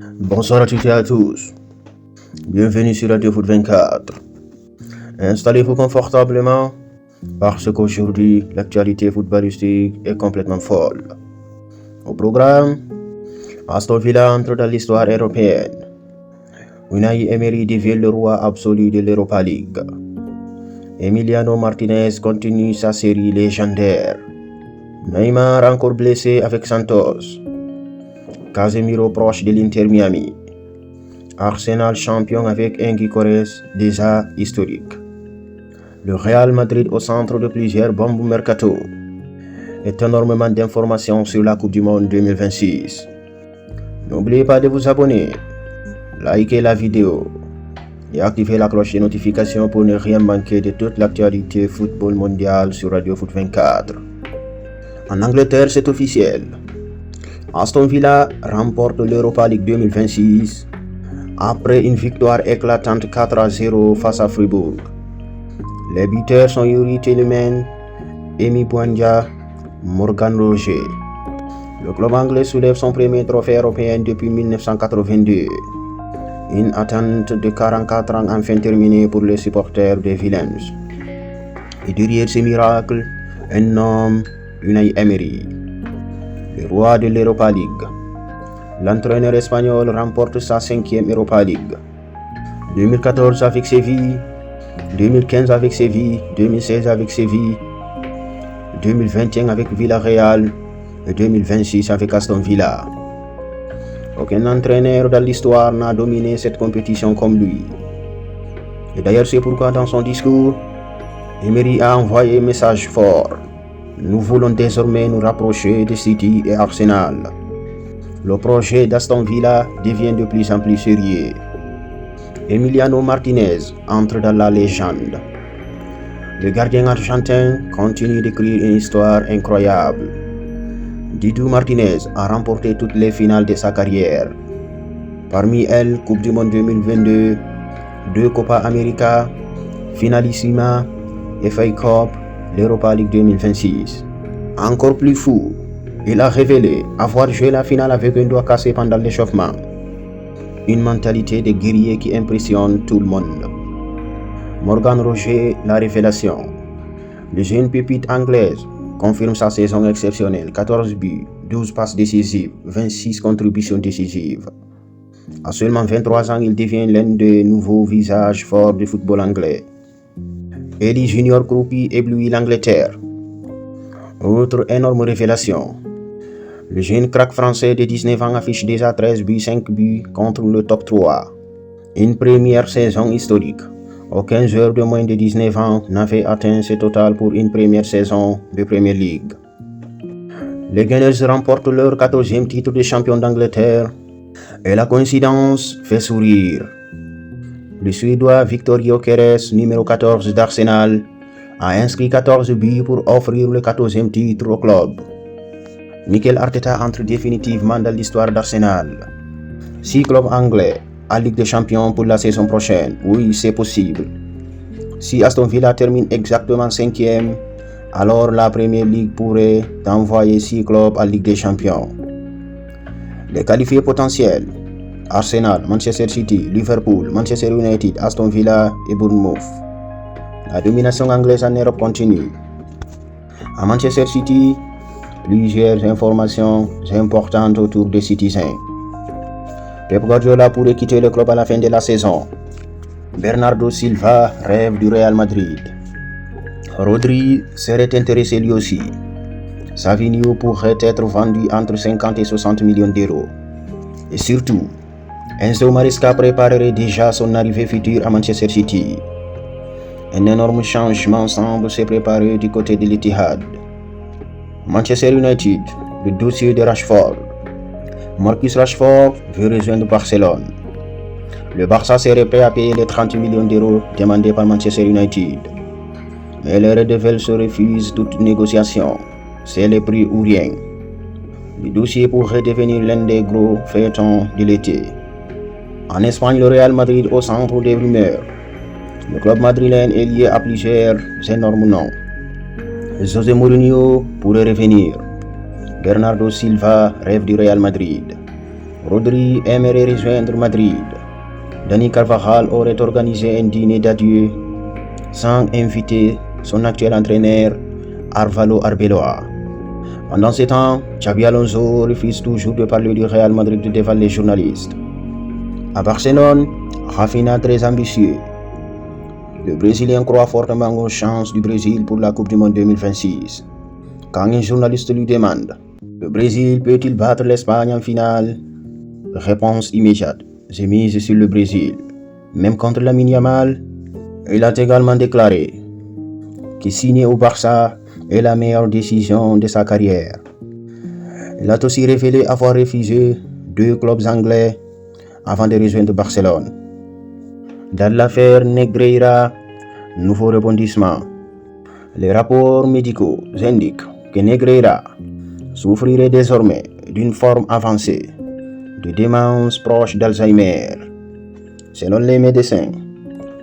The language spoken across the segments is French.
Bonsoir à toutes et à tous. Bienvenue sur Radio Foot 24. Installez-vous confortablement parce qu'aujourd'hui, l'actualité footballistique est complètement folle. Au programme, Aston Villa entre dans l'histoire européenne. Unai Emery devient le roi absolu de l'Europa League. Emiliano Martinez continue sa série légendaire. Neymar encore blessé avec Santos. Casemiro proche de l'Inter Miami. Arsenal champion avec un Gyökeres déjà historique. Le Real Madrid au centre de plusieurs bombes mercato. Et énormément d'informations sur la Coupe du Monde 2026. N'oubliez pas de vous abonner, liker la vidéo et activer la cloche de notification pour ne rien manquer de toute l'actualité football mondial sur Radio Foot 24. En Angleterre, c'est officiel. Aston Villa remporte l'Europa League 2026 après une victoire éclatante 4-0 face à Fribourg. Les buteurs sont Youri Tielemans, Emi Buendia, Morgan Roger. Le club anglais soulève son premier trophée européen depuis 1982. Une attente de 44 ans enfin terminée pour les supporters des Villains. Et derrière ce miracle, un homme, Unai Emery, le roi de l'Europa League. L'entraîneur espagnol remporte sa 5e Europa League. 2014 avec Séville, 2015 avec Séville, 2016 avec Séville, 2021 avec Villarreal et 2026 avec Aston Villa. Aucun entraîneur dans l'histoire n'a dominé cette compétition comme lui. Et d'ailleurs c'est pourquoi dans son discours, Emery a envoyé un message fort. Nous voulons désormais nous rapprocher de City et Arsenal. Le projet d'Aston Villa devient de plus en plus sérieux. Emiliano Martinez entre dans la légende. Le gardien argentin continue d'écrire une histoire incroyable. Dibu Martinez a remporté toutes les finales de sa carrière. Parmi elles, Coupe du Monde 2022, 2 Copa América, Finalissima, FA Cup, l'Europa League 2026. Encore plus fou, il a révélé avoir joué la finale avec un doigt cassé pendant l'échauffement. Une mentalité de guerrier qui impressionne tout le monde. Morgan Roger, la révélation. Le jeune pépite anglaise confirme sa saison exceptionnelle, 14 buts, 12 passes décisives, 26 contributions décisives. À seulement 23 ans, il devient l'un des nouveaux visages forts du football anglais. Eddie Junior Kroupi éblouit l'Angleterre. Autre énorme révélation. Le jeune crack français de 19 ans affiche déjà 13 buts, 5 buts contre le top 3. Une première saison historique. Aucun joueur de moins de 19 ans n'avait atteint ce total pour une première saison de Premier League. Les Gunners remportent leur 14e titre de champion d'Angleterre et la coïncidence fait sourire. Le Suédois Victor Gyökeres, numéro 14 d'Arsenal, a inscrit 14 buts pour offrir le 14e titre au club. Mikel Arteta entre définitivement dans l'histoire d'Arsenal. 6 clubs anglais à Ligue des Champions pour la saison prochaine. Oui, c'est possible. Si Aston Villa termine exactement 5e, alors la Premier League pourrait envoyer 6 clubs à Ligue des Champions. Les qualifiés potentiels: Arsenal, Manchester City, Liverpool, Manchester United, Aston Villa et Bournemouth. La domination anglaise en Europe continue. À Manchester City, plusieurs informations importantes autour des Citizens. Pep Guardiola pourrait quitter le club à la fin de la saison. Bernardo Silva rêve du Real Madrid. Rodri serait intéressé lui aussi. Savinho pourrait être vendu entre 50 et 60 millions d'euros. Et surtout, Enzo Maresca préparerait déjà son arrivée future à Manchester City. Un énorme changement semble se préparer du côté de l'Etihad. Manchester United, le dossier de Rashford. Marcus Rashford veut rejoindre Barcelone. Le Barça serait prêt à payer les 30 millions d'euros demandés par Manchester United. Mais les Red Devils refusent toute négociation. C'est le prix ou rien. Le dossier pourrait devenir l'un des gros feuilletons de l'été. En Espagne, le Real Madrid au centre des rumeurs. Le club madrilène est lié à plusieurs énormes noms. José Mourinho pourrait revenir. Bernardo Silva rêve du Real Madrid. Rodri aimerait rejoindre Madrid. Dani Carvajal aurait organisé un dîner d'adieu sans inviter son actuel entraîneur Álvaro Arbeloa. Pendant ce temps, Xabi Alonso refuse toujours de parler du Real Madrid devant les journalistes. À Barcelone, Rafinha très ambitieux. Le Brésilien croit fortement aux chances du Brésil pour la Coupe du Monde 2026. Quand un journaliste lui demande « Le Brésil peut-il battre l'Espagne en finale ?» Réponse immédiate « J'ai mise sur le Brésil. » Même contre Lamine Yamal, il a également déclaré que signer au Barça est la meilleure décision de sa carrière. Il a aussi révélé avoir refusé 2 clubs anglais avant de rejoindre Barcelone. Dans l'affaire Negreira, nouveau rebondissement. Les rapports médicaux indiquent que Negreira souffrirait désormais d'une forme avancée de démence proche d'Alzheimer. Selon les médecins,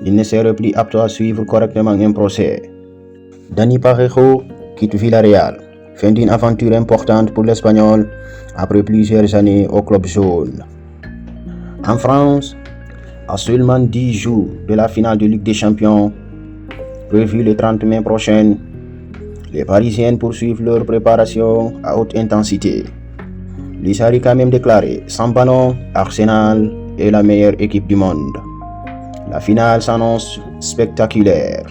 il ne serait plus apte à suivre correctement un procès. Dani Parejo quitte Villarreal, fin d'une aventure importante pour l'Espagnol après plusieurs années au club jaune. En France, à seulement 10 jours de la finale de Ligue des Champions, prévue le 30 mai prochain, les Parisiennes poursuivent leur préparation à haute intensité. L'Isari a même déclaré « Sans ballon, Arsenal est la meilleure équipe du monde ». La finale s'annonce spectaculaire.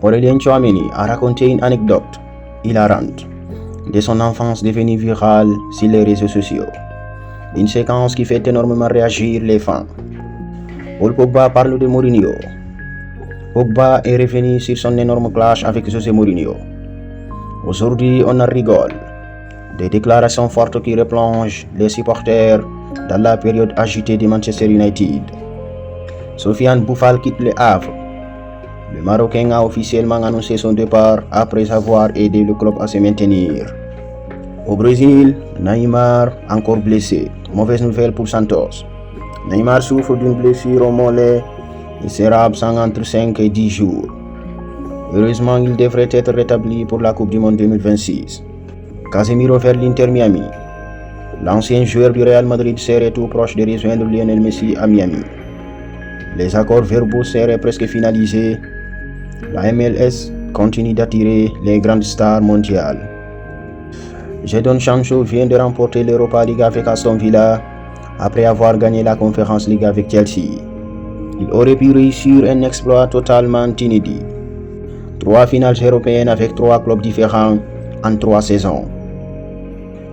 Aurélien Tchouaméni a raconté une anecdote hilarante de son enfance devenue virale sur les réseaux sociaux. Une séquence qui fait énormément réagir les fans. Paul Pogba parle de Mourinho. Pogba est revenu sur son énorme clash avec José Mourinho. Aujourd'hui, on en rigole. Des déclarations fortes qui replongent les supporters dans la période agitée de Manchester United. Sofiane Boufal quitte le Havre. Le Marocain a officiellement annoncé son départ après avoir aidé le club à se maintenir. Au Brésil, Neymar encore blessé. Mauvaise nouvelle pour Santos. Neymar souffre d'une blessure au mollet. Il sera absent entre 5 et 10 jours. Heureusement, il devrait être rétabli pour la Coupe du Monde 2026. Casemiro vers l'Inter Miami. L'ancien joueur du Real Madrid serait tout proche de rejoindre Lionel Messi à Miami. Les accords verbaux seraient presque finalisés. La MLS continue d'attirer les grandes stars mondiales. Jadon Sancho vient de remporter l'Europa League avec Aston Villa après avoir gagné la Conference League avec Chelsea. Il aurait pu réussir un exploit totalement inédit. 3 finales européennes avec 3 clubs différents en 3 saisons.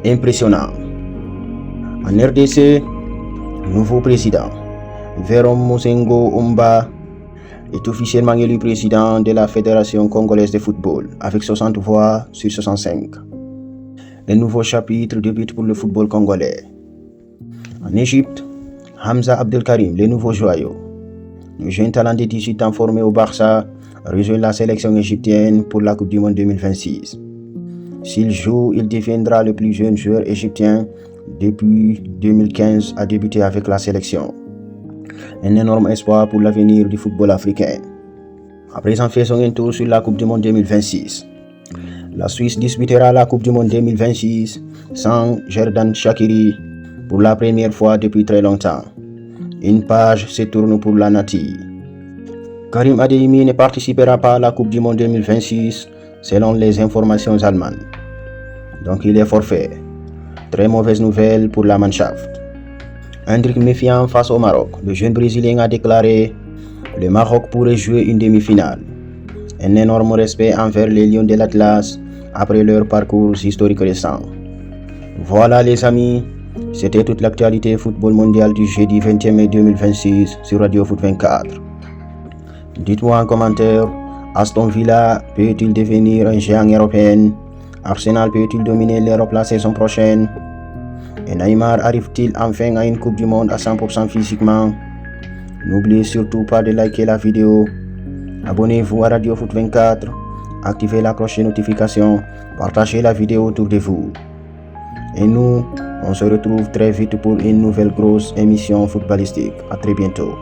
Impressionnant. En RDC, nouveau président. Jérôme Mosengo Omba est officiellement élu président de la Fédération congolaise de football avec 60 voix sur 65. Un nouveau chapitre débute pour le football congolais. En Égypte, Hamza Abdelkarim, le nouveau joyau. Le jeune talent de 18 ans formé au Barça rejoint la sélection égyptienne pour la Coupe du Monde 2026. S'il joue, il deviendra le plus jeune joueur égyptien depuis 2015 à débuter avec la sélection. Un énorme espoir pour l'avenir du football africain. À présent, faisons un tour sur la Coupe du Monde 2026. La Suisse disputera la Coupe du Monde 2026 sans Xherdan Shaqiri pour la première fois depuis très longtemps. Une page se tourne pour la Nati. Karim Adeyemi ne participera pas à la Coupe du Monde 2026 selon les informations allemandes. Donc il est forfait. Très mauvaise nouvelle pour la Mannschaft. Hendrik méfiant face au Maroc. Le jeune Brésilien a déclaré « Le Maroc pourrait jouer une demi-finale ». Un énorme respect envers les Lions de l'Atlas après leur parcours historique récent. Voilà les amis, c'était toute l'actualité football mondial du jeudi 20 mai 2026 sur Radio Foot 24. Dites-moi en commentaire, Aston Villa peut-il devenir un géant européen? Arsenal peut-il dominer l'Europe la saison prochaine? Et Neymar arrive-t-il enfin à une Coupe du Monde à 100% physiquement? N'oubliez surtout pas de liker la vidéo. Abonnez-vous à Radio Foot 24, activez la cloche de notification, partagez la vidéo autour de vous. Et nous, on se retrouve très vite pour une nouvelle grosse émission footballistique. À très bientôt.